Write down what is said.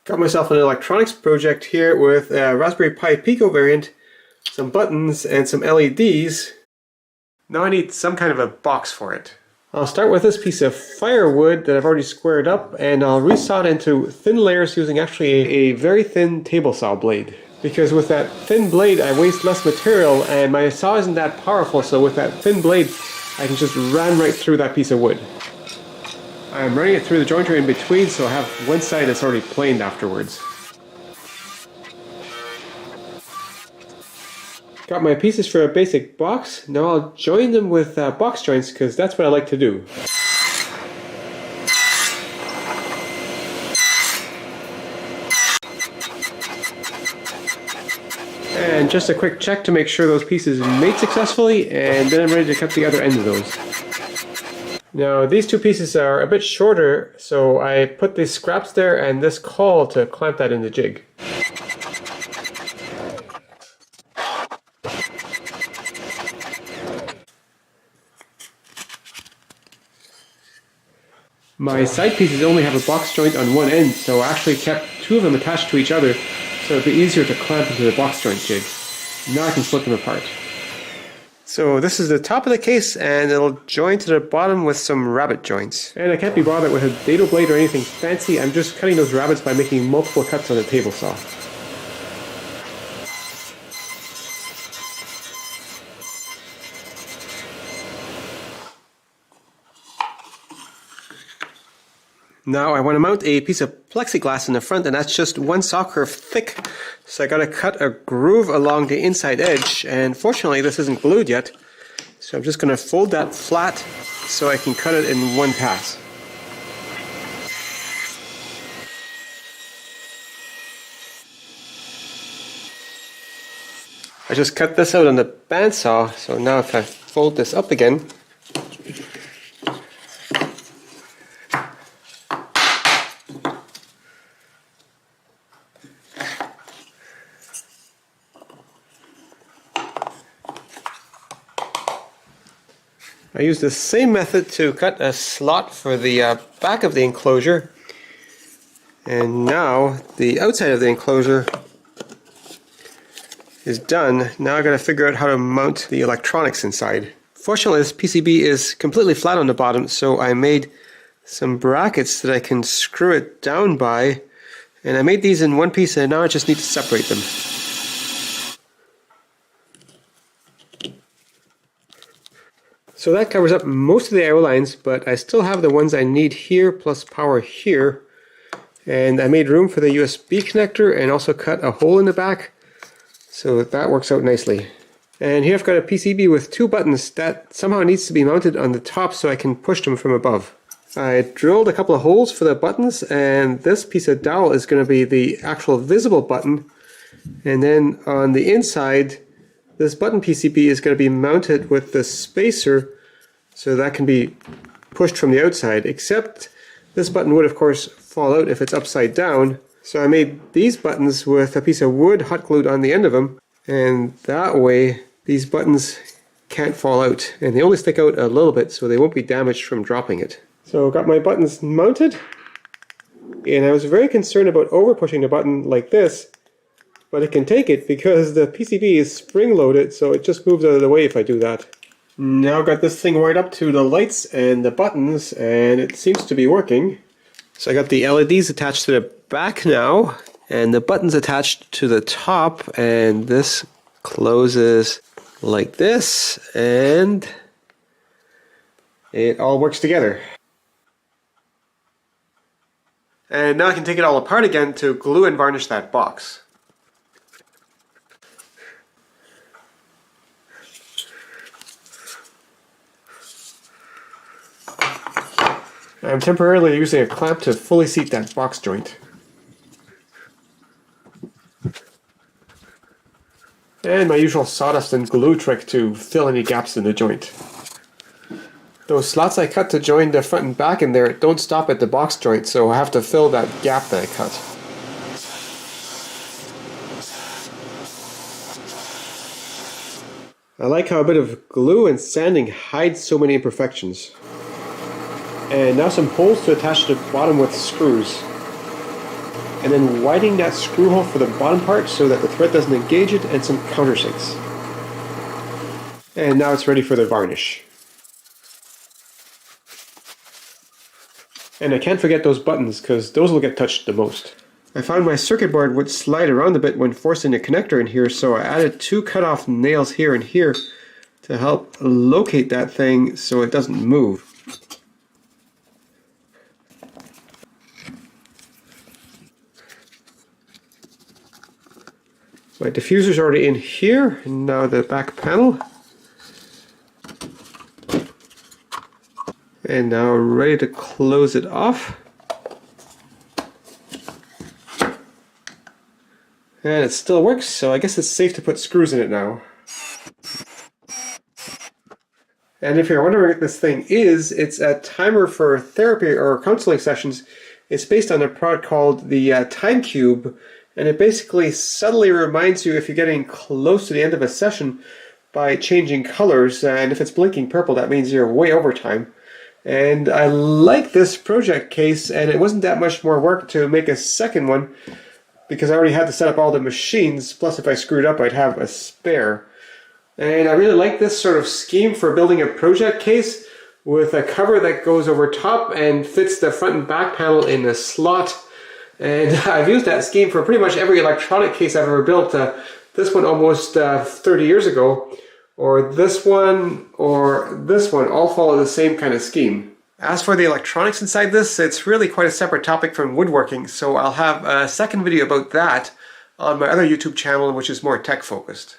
Got myself an electronics project here with a Raspberry Pi Pico variant, some buttons and some LEDs. Now I need some kind of a box for it. I'll start with this piece of firewood that I've already squared up, and I'll resaw it into thin layers using actually a very thin table saw blade. Because with that thin blade I waste less material and my saw isn't that powerful, so with that thin blade I can just ram right through that piece of wood. I'm running it through the joinery in between, so I have one side that's already planed afterwards. Got my pieces for a basic box. Now I'll join them with box joints because that's what I like to do. And just a quick check to make sure those pieces mate successfully, and then I'm ready to cut the other end of those. Now these two pieces are a bit shorter, so I put these scraps there and this caul to clamp that in the jig. My side pieces only have a box joint on one end, so I actually kept two of them attached to each other so it'd be easier to clamp into the box joint jig. Now I can split them apart. So this is the top of the case, and it'll join to the bottom with some rabbet joints. And I can't be bothered with a dado blade or anything fancy. I'm just cutting those rabbets by making multiple cuts on the table saw. Now I want to mount a piece of plexiglass in the front, and that's just one saw curve thick. So I got to cut a groove along the inside edge, and fortunately this isn't glued yet. So I'm just going to fold that flat so I can cut it in one pass. I just cut this out on the bandsaw, so now if I fold this up again, I used the same method to cut a slot for the back of the enclosure, and now the outside of the enclosure is done. Now I've got to figure out how to mount the electronics inside. Fortunately this PCB is completely flat on the bottom, so I made some brackets that I can screw it down by, and I made these in one piece, and now I just need to separate them. So that covers up most of the arrow lines, but I still have the ones I need here plus power here. And I made room for the USB connector and also cut a hole in the back, so that works out nicely. And here I've got a PCB with two buttons that somehow needs to be mounted on the top so I can push them from above. I drilled a couple of holes for the buttons, and this piece of dowel is going to be the actual visible button. And then on the inside, this button PCB is going to be mounted with the spacer so that can be pushed from the outside, except this button would of course fall out if it's upside down. So I made these buttons with a piece of wood hot glued on the end of them, and that way these buttons can't fall out, and they only stick out a little bit so they won't be damaged from dropping it. So got my buttons mounted, and I was very concerned about over pushing the button like this, but it can take it because the PCB is spring loaded, so it just moves out of the way if I do that. Now I've got this thing wired up to the lights and the buttons, and it seems to be working. So I got the LEDs attached to the back now, and the buttons attached to the top, and this closes like this, and it all works together. And now I can take it all apart again to glue and varnish that box. I'm temporarily using a clamp to fully seat that box joint. And my usual sawdust and glue trick to fill any gaps in the joint. Those slots I cut to join the front and back in there don't stop at the box joint, so I have to fill that gap that I cut. I like how a bit of glue and sanding hides so many imperfections. And now some holes to attach to the bottom with screws. and then widening that screw hole for the bottom part so that the thread doesn't engage it, and some countersinks. And now it's ready for the varnish. And I can't forget those buttons, because those will get touched the most. I found my circuit board would slide around a bit when forcing a connector in here, so I added 2 cut-off nails here and here to help locate that thing so it doesn't move. My diffuser's already in here, and now the back panel. And now ready to close it off. And it still works, so I guess it's safe to put screws in it now. And if you're wondering what this thing is, it's a timer for therapy or counseling sessions. It's based on a product called the Time Cube, and it basically subtly reminds you if you're getting close to the end of a session by changing colors, and if it's blinking purple, that means you're way over time. And I like this project case, and it wasn't that much more work to make a second one because I already had to set up all the machines, plus if I screwed up I'd have a spare. And I really like this sort of scheme for building a project case with a cover that goes over top and fits the front and back panel in a slot. And I've used that scheme for pretty much every electronic case I've ever built. This one almost 30 years ago, or this one, all follow the same kind of scheme. As for the electronics inside this, it's really quite a separate topic from woodworking, so I'll have a second video about that on my other YouTube channel, which is more tech focused.